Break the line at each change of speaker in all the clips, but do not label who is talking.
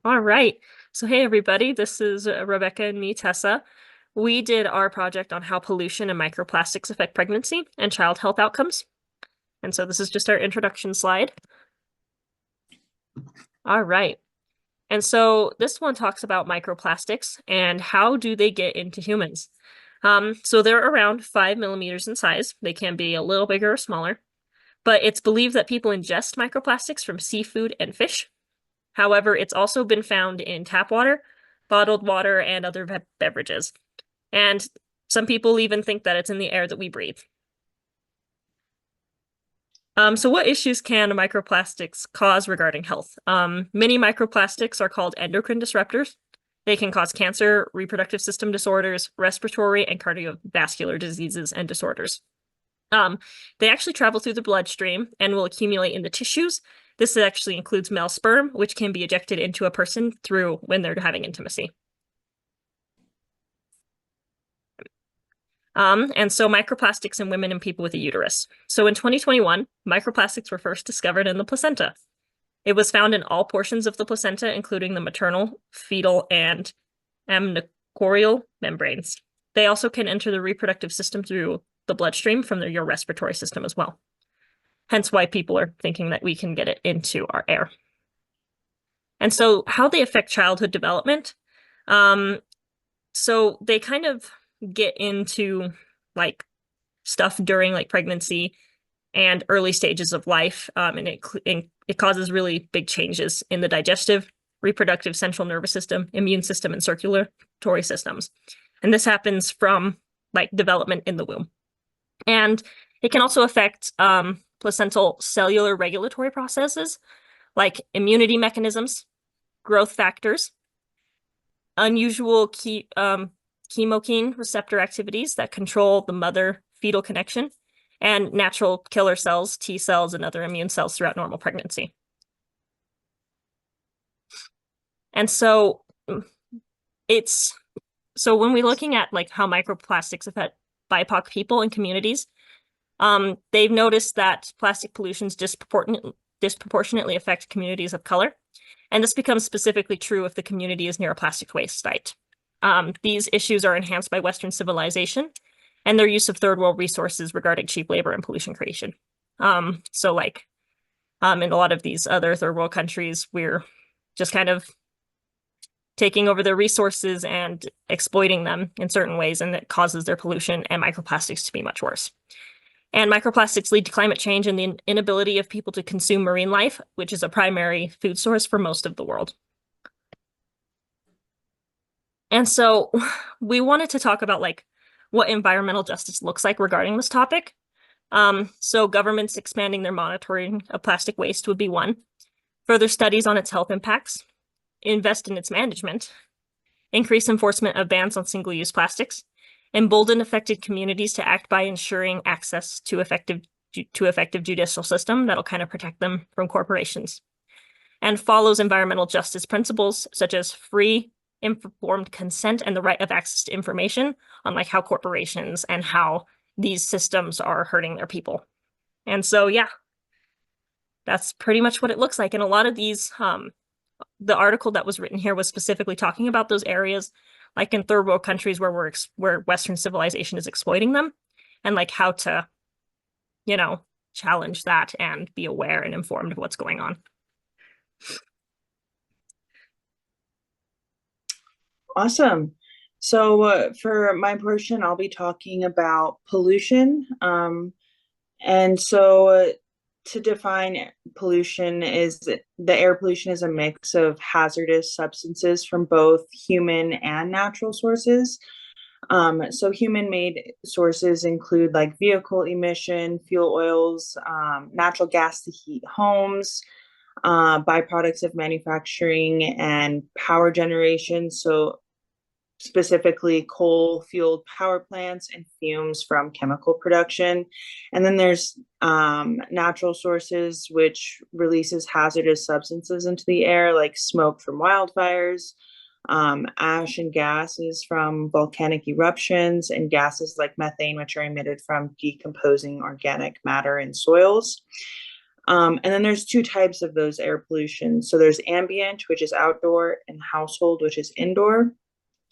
All right. So, hey, everybody, this is Rebecca and me, Tessa. We did our project on how pollution and microplastics affect pregnancy and child health outcomes. And so this is just our introduction slide. All right. And so this one talks about microplastics and how do they get into humans. So they're around 5 millimeters in size. They can be a little bigger or smaller, but it's believed that people ingest microplastics from seafood and fish. However, it's also been found in tap water, bottled water, and other beverages. And some people even think that it's in the air that we breathe. So what issues can microplastics cause regarding health? Many microplastics are called endocrine disruptors. They can cause cancer, reproductive system disorders, respiratory and cardiovascular diseases and disorders. They actually travel through the bloodstream and will accumulate in the tissues. This actually includes male sperm, which can be ejected into a person through when they're having intimacy. And so microplastics in women and people with a uterus. So in 2021, microplastics were first discovered in the placenta. It was found in all portions of the placenta, including the maternal, fetal, and amnicordial membranes. They also can enter the reproductive system through the bloodstream from your respiratory system as well. Hence why people are thinking that we can get it into our air. And so how they affect childhood development. So they kind of get into like stuff during like pregnancy and early stages of life. And it causes really big changes in the digestive, reproductive, central nervous system, immune system, and circulatory systems. And this happens from like development in the womb. And it can also affect placental cellular regulatory processes like immunity mechanisms, growth factors, unusual chemokine receptor activities that control the mother-fetal connection, and natural killer cells, T cells, and other immune cells throughout normal pregnancy. And so when we're looking at like how microplastics affect BIPOC people in communities, they've noticed that plastic pollutions disproportionately affect communities of color. And this becomes specifically true if the community is near a plastic waste site. These issues are enhanced by Western civilization and their use of third world resources regarding cheap labor and pollution creation. So like in a lot of these other third world countries, we're just kind of taking over their resources and exploiting them in certain ways, and it causes their pollution and microplastics to be much worse. And microplastics lead to climate change and the inability of people to consume marine life, which is a primary food source for most of the world. And so we wanted to talk about like what environmental justice looks like regarding this topic. So governments expanding their monitoring of plastic waste would be one. Further studies on its health impacts, invest in its management, increase enforcement of bans on single-use plastics, embolden affected communities to act by ensuring access to effective judicial system that'll kind of protect them from corporations, and follows environmental justice principles such as free, informed consent and the right of access to information on like how corporations and how these systems are hurting their people. And so, yeah, that's pretty much what it looks like. And a lot of these, the article that was written here was specifically talking about those areas like in third world countries where Western civilization is exploiting them, and like how to, challenge that and be aware and informed of what's going on.
Awesome. So for my portion, I'll be talking about pollution. And so to define pollution is the air pollution is a mix of hazardous substances from both human and natural sources. So human-made sources include like vehicle emission, fuel oils, natural gas to heat homes, byproducts of manufacturing and power generation. So specifically coal-fueled power plants and fumes from chemical production. And then there's natural sources, which releases hazardous substances into the air, like smoke from wildfires, ash and gases from volcanic eruptions, and gases like methane, which are emitted from decomposing organic matter in soils. And then there's two types of those air pollution. So there's ambient, which is outdoor, and household, which is indoor.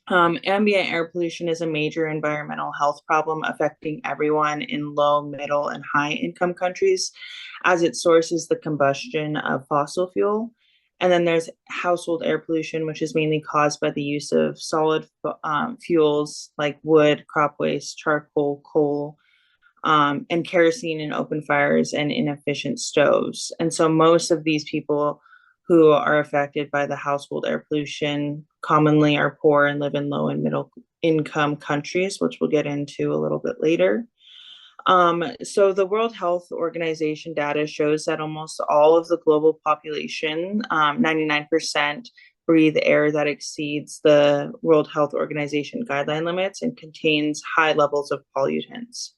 Ambient air pollution is a major environmental health problem affecting everyone in low, middle, and high income countries, as it sources the combustion of fossil fuel. And then there's household air pollution, which is mainly caused by the use of solid fuels like wood, crop waste, charcoal, coal, and kerosene in open fires and inefficient stoves. And so most of these people who are affected by the household air pollution commonly are poor and live in low and middle income countries, which we'll get into a little bit later. So the World Health Organization data shows that almost all of the global population, 99%, breathe air that exceeds the World Health Organization guideline limits and contains high levels of pollutants.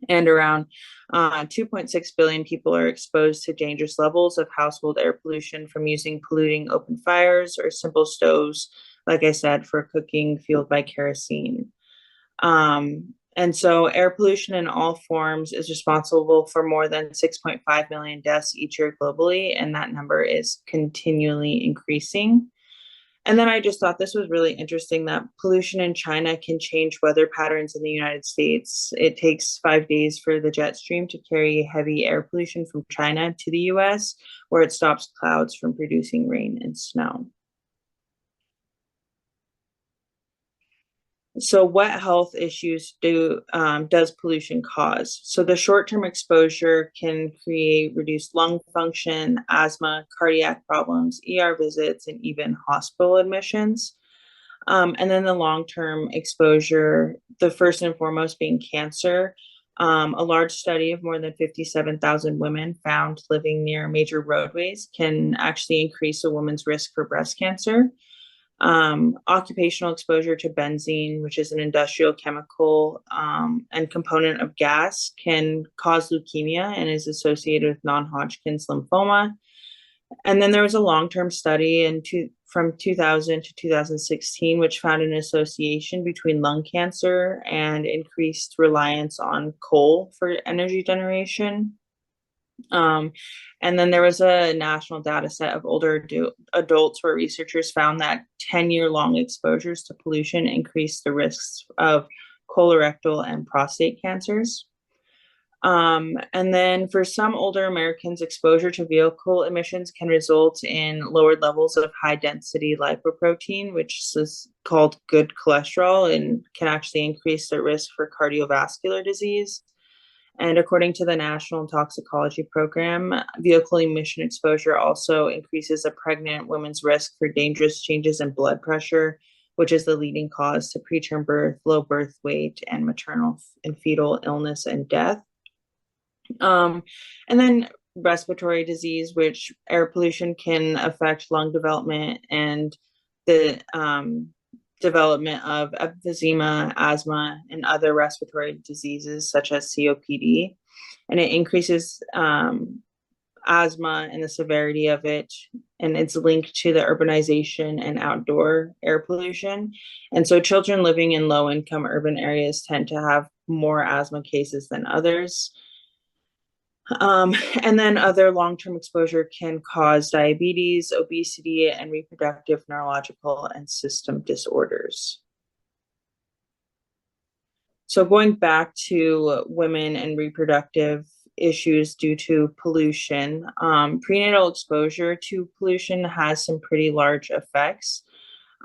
And around 2.6 billion people are exposed to dangerous levels of household air pollution from using polluting open fires or simple stoves, like I said, for cooking fueled by kerosene. And so air pollution in all forms is responsible for more than 6.5 million deaths each year globally, and that number is continually increasing. And then I just thought this was really interesting that pollution in China can change weather patterns in the United States. It takes 5 days for the jet stream to carry heavy air pollution from China to the US, where it stops clouds from producing rain and snow. So, what health issues does pollution cause? So, the short-term exposure can create reduced lung function, asthma, cardiac problems, ER visits, and even hospital admissions. And then the long-term exposure, the first and foremost being cancer. A large study of more than 57,000 women found living near major roadways can actually increase a woman's risk for breast cancer. Occupational exposure to benzene, which is an industrial chemical and component of gas, can cause leukemia and is associated with non-Hodgkin's lymphoma. And then there was a long-term study from 2000 to 2016, which found an association between lung cancer and increased reliance on coal for energy generation. Um, and then there was a national data set of older adults where researchers found that 10-year-long exposures to pollution increased the risks of colorectal and prostate cancers. And then for some older Americans, exposure to vehicle emissions can result in lowered levels of high density lipoprotein, which is called good cholesterol, and can actually increase the risk for cardiovascular disease. And according to the National Toxicology Program, vehicle emission exposure also increases a pregnant woman's risk for dangerous changes in blood pressure, which is the leading cause to preterm birth, low birth weight, and maternal and fetal illness and death. And then respiratory disease, which air pollution can affect lung development and the development of emphysema, asthma, and other respiratory diseases such as COPD. And it increases asthma and the severity of it. And it's linked to the urbanization and outdoor air pollution. And so children living in low income urban areas tend to have more asthma cases than others. And then other long-term exposure can cause diabetes, obesity, and reproductive, neurological, and system disorders. So going back to women and reproductive issues due to pollution, prenatal exposure to pollution has some pretty large effects.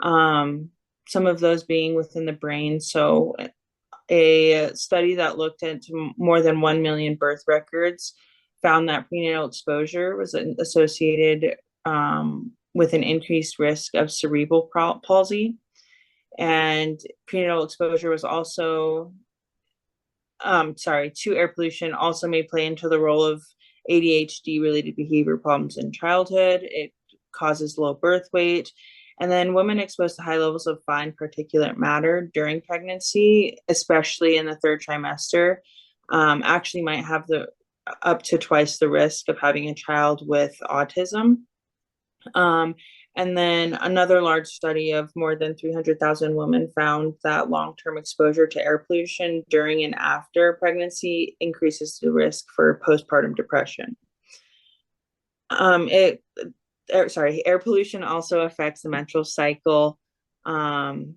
Some of those being within the brain. So a study that looked at more than 1 million birth records found that prenatal exposure was associated with an increased risk of cerebral palsy. And prenatal exposure was also, to air pollution also may play into the role of ADHD related behavior problems in childhood. It causes low birth weight. And then women exposed to high levels of fine particulate matter during pregnancy, especially in the third trimester, actually might have up to twice the risk of having a child with autism. And then another large study of more than 300,000 women found that long-term exposure to air pollution during and after pregnancy increases the risk for postpartum depression. It air pollution also affects the menstrual cycle, um,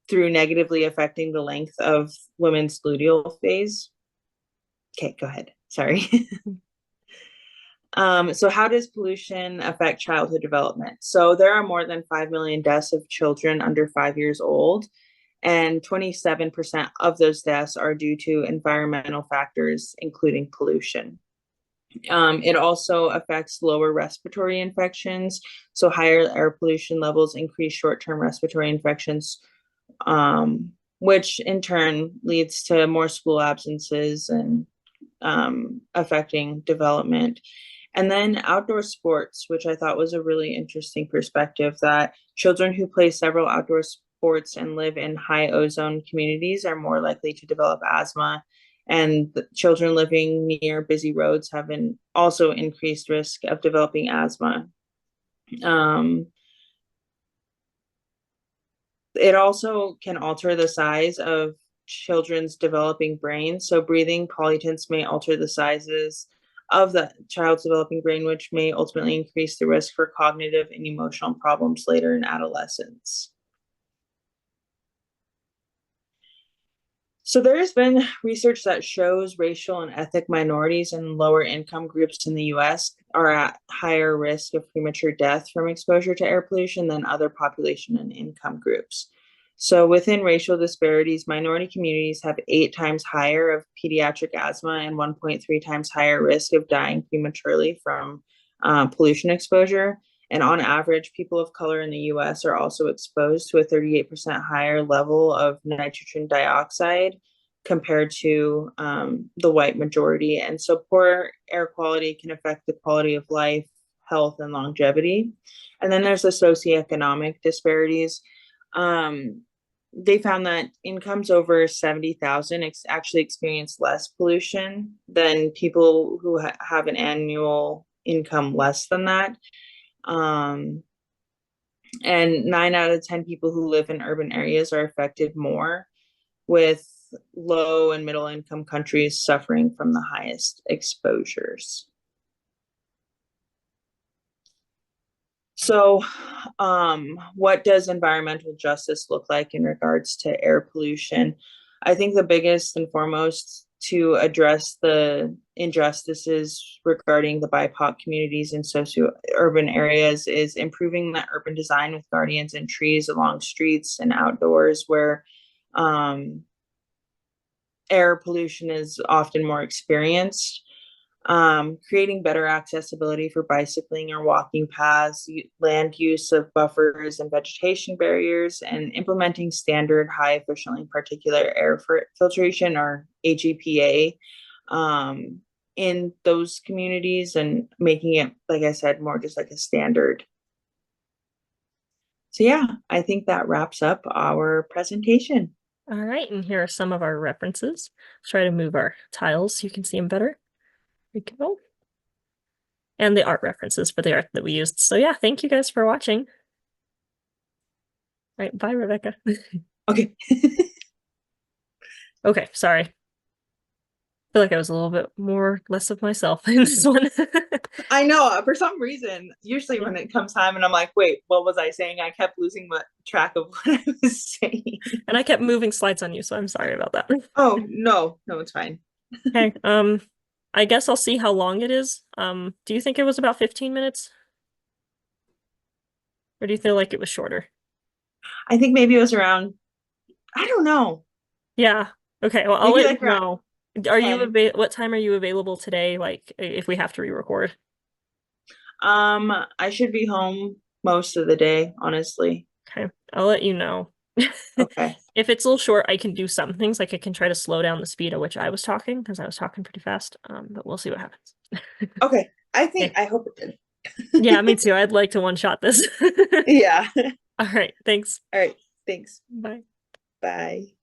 through negatively affecting the length of women's luteal phase. Okay, go ahead. Sorry. So how does pollution affect childhood development? So there are more than 5 million deaths of children under 5 years old, and 27% of those deaths are due to environmental factors, including pollution. It also affects lower respiratory infections. So higher air pollution levels increase short-term respiratory infections, which in turn leads to more school absences and affecting development. And then outdoor sports, which I thought was a really interesting perspective, that children who play several outdoor sports and live in high ozone communities are more likely to develop asthma. And the children living near busy roads have an also increased risk of developing asthma. Um, it also can alter the size of children's developing brains. So breathing pollutants may alter the sizes of the child's developing brain, which may ultimately increase the risk for cognitive and emotional problems later in adolescence. So there has been research that shows racial and ethnic minorities and lower income groups in the US are at higher risk of premature death from exposure to air pollution than other population and income groups. So within racial disparities, minority communities have 8 times higher of pediatric asthma and 1.3 times higher risk of dying prematurely from pollution exposure. And on average, people of color in the US are also exposed to a 38% higher level of nitrogen dioxide compared to the white majority. And so poor air quality can affect the quality of life, health, and longevity. And then there's the socioeconomic disparities. They found that incomes over 70,000 actually experience less pollution than people who have an annual income less than that. Um, and 9 out of 10 people who live in urban areas are affected more, with low and middle income countries suffering from the highest exposures. So, what does environmental justice look like in regards to air pollution? I think the biggest and foremost to address the injustices regarding the BIPOC communities in socio-urban areas is improving the urban design with guardians and trees along streets and outdoors where air pollution is often more experienced. Creating better accessibility for bicycling or walking paths, land use of buffers and vegetation barriers, and implementing standard high efficiently particulate air filtration or HEPA in those communities and making it, like I said, more just like a standard. So yeah, I think that wraps up our presentation.
All right, and here are some of our references. Let's try to move our tiles so you can see them better. There we go. And the art references for the art that we used. So yeah, thank you guys for watching. All right, bye, Rebecca.
Okay.
Okay, sorry. I feel like I was a little bit less of myself in this one.
I know, for some reason, usually when it comes time and I'm like, wait, what was I saying? I kept losing track of what I was saying.
And I kept moving slides on you, so I'm sorry about that.
Oh, no, it's fine.
Okay, I guess I'll see how long it is. Do you think it was about 15 minutes? Or do you feel like it was shorter?
I think maybe it was around, I don't know,
Yeah. Okay, well, I'll
maybe
let
like
you
around
know. Are you
10.
what time are you available today, like if we have to re-record?
I should be home most of the day, honestly.
Okay, I'll let you know.
Okay.
If it's a little short, I can do some things. Like I can try to slow down the speed at which I was talking because I was talking pretty fast. But we'll see what happens.
Okay.
Okay.
I hope it did.
Yeah, me too. I'd like to one-shot this.
Yeah.
All right, thanks.
All right. Thanks.
Bye.
Bye.